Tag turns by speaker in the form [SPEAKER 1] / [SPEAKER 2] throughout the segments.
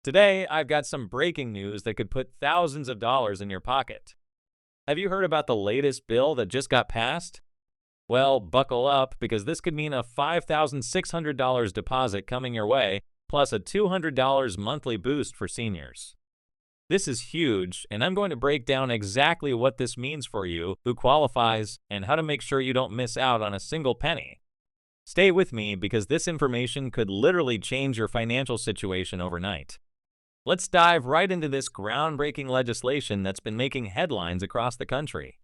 [SPEAKER 1] Today, I've got some breaking news that could put thousands of dollars in your pocket. Have you heard about the latest bill that just got passed? Well, buckle up because this could mean a $5,600 deposit coming your way, plus a $200 monthly boost for seniors. This is huge, and I'm going to break down exactly what this means for you, who qualifies, and how to make sure you don't miss out on a single penny. Stay with me because this information could literally change your financial situation overnight. Let's dive right into this groundbreaking legislation that's been making headlines across the country.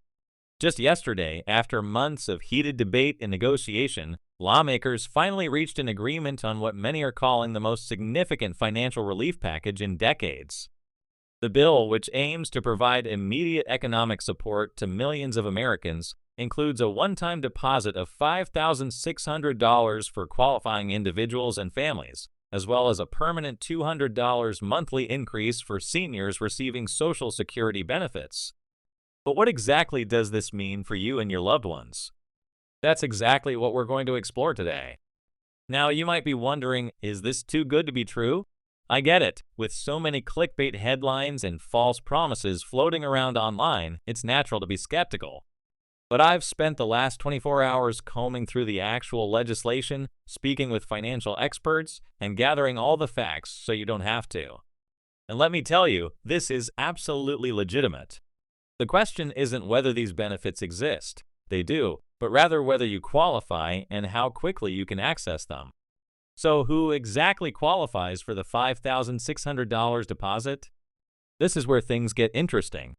[SPEAKER 1] Just yesterday, after months of heated debate and negotiation, lawmakers finally reached an agreement on what many are calling the most significant financial relief package in decades. The bill, which aims to provide immediate economic support to millions of Americans, includes a one-time deposit of $5,600 for qualifying individuals and families, as well as a permanent $200 monthly increase for seniors receiving Social Security benefits. But what exactly does this mean for you and your loved ones? That's exactly what we're going to explore today. Now, you might be wondering, is this too good to be true? I get it. With so many clickbait headlines and false promises floating around online, it's natural to be skeptical. But I've spent the last 24 hours combing through the actual legislation, speaking with financial experts, and gathering all the facts so you don't have to. And let me tell you, this is absolutely legitimate. The question isn't whether these benefits exist. They do, but rather whether you qualify and how quickly you can access them. So who exactly qualifies for the $5,600 deposit? This is where things get interesting.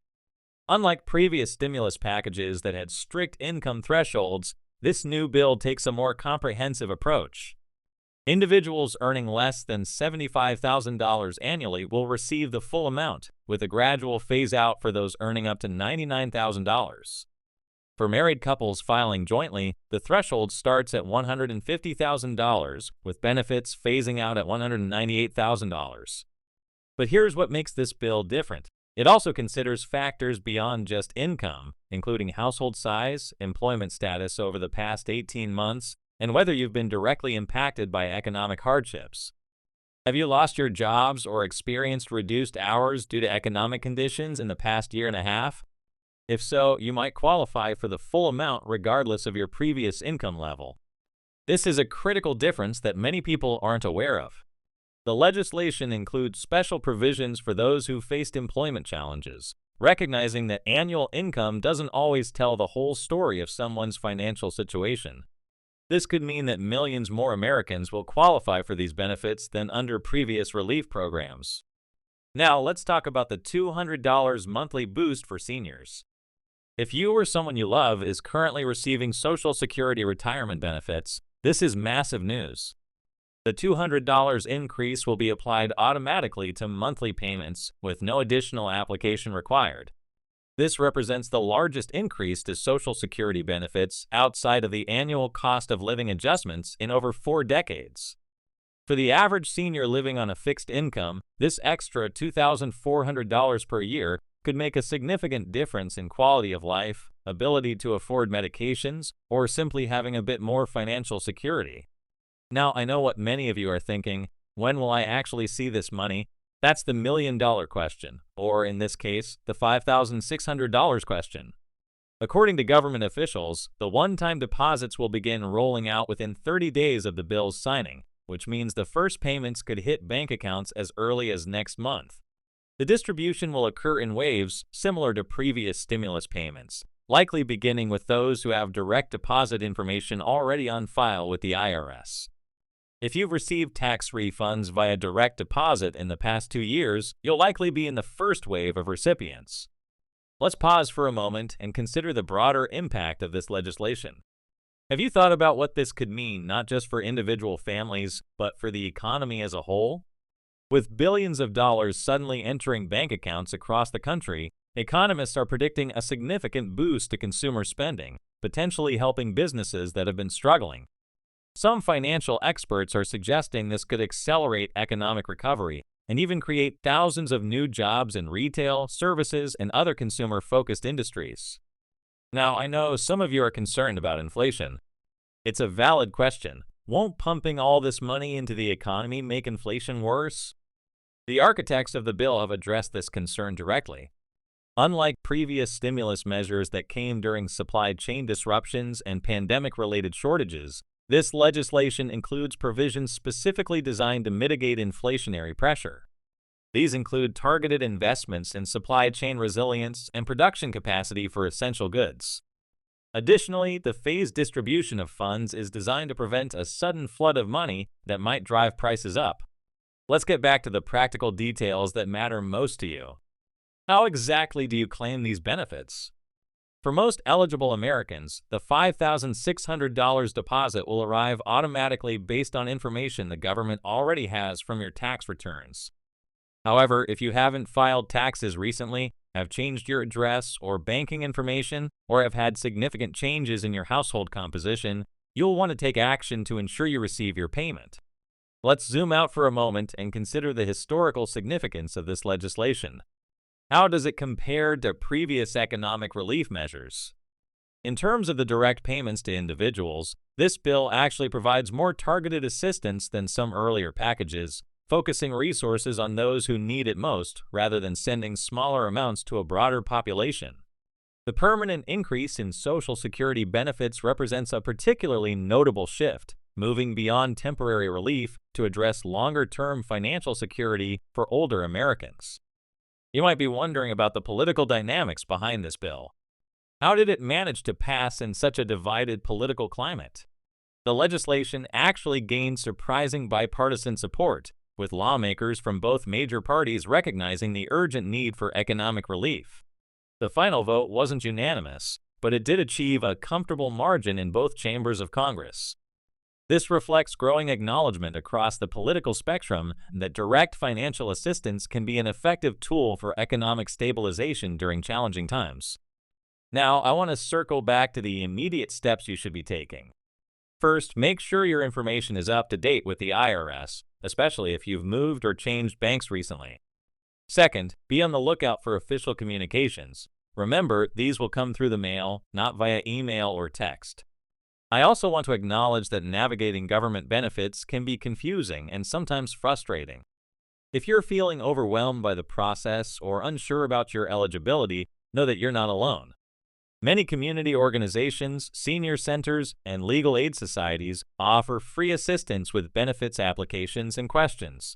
[SPEAKER 1] Unlike previous stimulus packages that had strict income thresholds, this new bill takes a more comprehensive approach. Individuals earning less than $75,000 annually will receive the full amount, with a gradual phase-out for those earning up to $99,000. For married couples filing jointly, the threshold starts at $150,000, with benefits phasing out at $198,000. But here's what makes this bill different. It also considers factors beyond just income, including household size, employment status over the past 18 months, and whether you've been directly impacted by economic hardships. Have you lost your jobs or experienced reduced hours due to economic conditions in the past year and a half? If so, you might qualify for the full amount regardless of your previous income level. This is a critical difference that many people aren't aware of. The legislation includes special provisions for those who faced employment challenges, recognizing that annual income doesn't always tell the whole story of someone's financial situation. This could mean that millions more Americans will qualify for these benefits than under previous relief programs. Now, let's talk about the $200 monthly boost for seniors. If you or someone you love is currently receiving Social Security retirement benefits, this is massive news. The $200 increase will be applied automatically to monthly payments with no additional application required. This represents the largest increase to Social Security benefits outside of the annual cost of living adjustments in over 4 decades. For the average senior living on a fixed income, this extra $2,400 per year could make a significant difference in quality of life, ability to afford medications, or simply having a bit more financial security. Now, I know what many of you are thinking, when will I actually see this money? That's the million-dollar question, or in this case, the $5,600 question. According to government officials, the one-time deposits will begin rolling out within 30 days of the bill's signing, which means the first payments could hit bank accounts as early as next month. The distribution will occur in waves similar to previous stimulus payments, likely beginning with those who have direct deposit information already on file with the IRS. If you've received tax refunds via direct deposit in the past 2 years, you'll likely be in the first wave of recipients. Let's pause for a moment and consider the broader impact of this legislation. Have you thought about what this could mean not just for individual families, but for the economy as a whole? With billions of dollars suddenly entering bank accounts across the country, economists are predicting a significant boost to consumer spending, potentially helping businesses that have been struggling. Some financial experts are suggesting this could accelerate economic recovery and even create thousands of new jobs in retail, services, and other consumer-focused industries. Now, I know some of you are concerned about inflation. It's a valid question. Won't pumping all this money into the economy make inflation worse? The architects of the bill have addressed this concern directly. Unlike previous stimulus measures that came during supply chain disruptions and pandemic-related shortages, this legislation includes provisions specifically designed to mitigate inflationary pressure. These include targeted investments in supply chain resilience and production capacity for essential goods. Additionally, the phased distribution of funds is designed to prevent a sudden flood of money that might drive prices up. Let's get back to the practical details that matter most to you. How exactly do you claim these benefits? For most eligible Americans, the $5,600 deposit will arrive automatically based on information the government already has from your tax returns. However, if you haven't filed taxes recently, have changed your address or banking information, or have had significant changes in your household composition, you'll want to take action to ensure you receive your payment. Let's zoom out for a moment and consider the historical significance of this legislation. How does it compare to previous economic relief measures? In terms of the direct payments to individuals, this bill actually provides more targeted assistance than some earlier packages, focusing resources on those who need it most rather than sending smaller amounts to a broader population. The permanent increase in Social Security benefits represents a particularly notable shift, moving beyond temporary relief to address longer-term financial security for older Americans. You might be wondering about the political dynamics behind this bill. How did it manage to pass in such a divided political climate? The legislation actually gained surprising bipartisan support, with lawmakers from both major parties recognizing the urgent need for economic relief. The final vote wasn't unanimous, but it did achieve a comfortable margin in both chambers of Congress. This reflects growing acknowledgement across the political spectrum that direct financial assistance can be an effective tool for economic stabilization during challenging times. Now, I want to circle back to the immediate steps you should be taking. First, make sure your information is up to date with the IRS, especially if you've moved or changed banks recently. Second, be on the lookout for official communications. Remember, these will come through the mail, not via email or text. I also want to acknowledge that navigating government benefits can be confusing and sometimes frustrating. If you're feeling overwhelmed by the process or unsure about your eligibility, know that you're not alone. Many community organizations, senior centers, and legal aid societies offer free assistance with benefits applications and questions.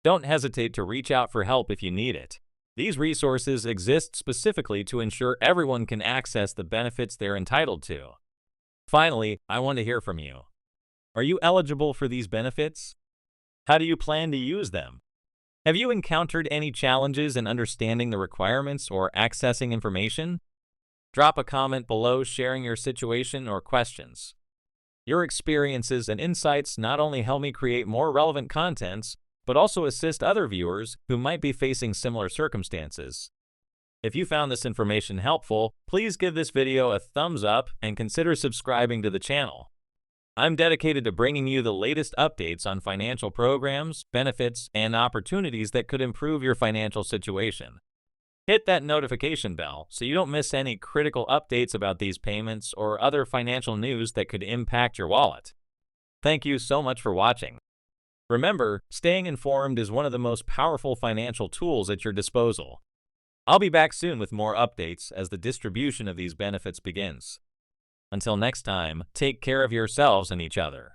[SPEAKER 1] Don't hesitate to reach out for help if you need it. These resources exist specifically to ensure everyone can access the benefits they're entitled to. Finally, I want to hear from you. Are you eligible for these benefits? How do you plan to use them? Have you encountered any challenges in understanding the requirements or accessing information? Drop a comment below sharing your situation or questions. Your experiences and insights not only help me create more relevant contents, but also assist other viewers who might be facing similar circumstances. If you found this information helpful, please give this video a thumbs up and consider subscribing to the channel. I'm dedicated to bringing you the latest updates on financial programs, benefits, and opportunities that could improve your financial situation. Hit that notification bell so you don't miss any critical updates about these payments or other financial news that could impact your wallet. Thank you so much for watching. Remember, staying informed is one of the most powerful financial tools at your disposal. I'll be back soon with more updates as the distribution of these benefits begins. Until next time, take care of yourselves and each other.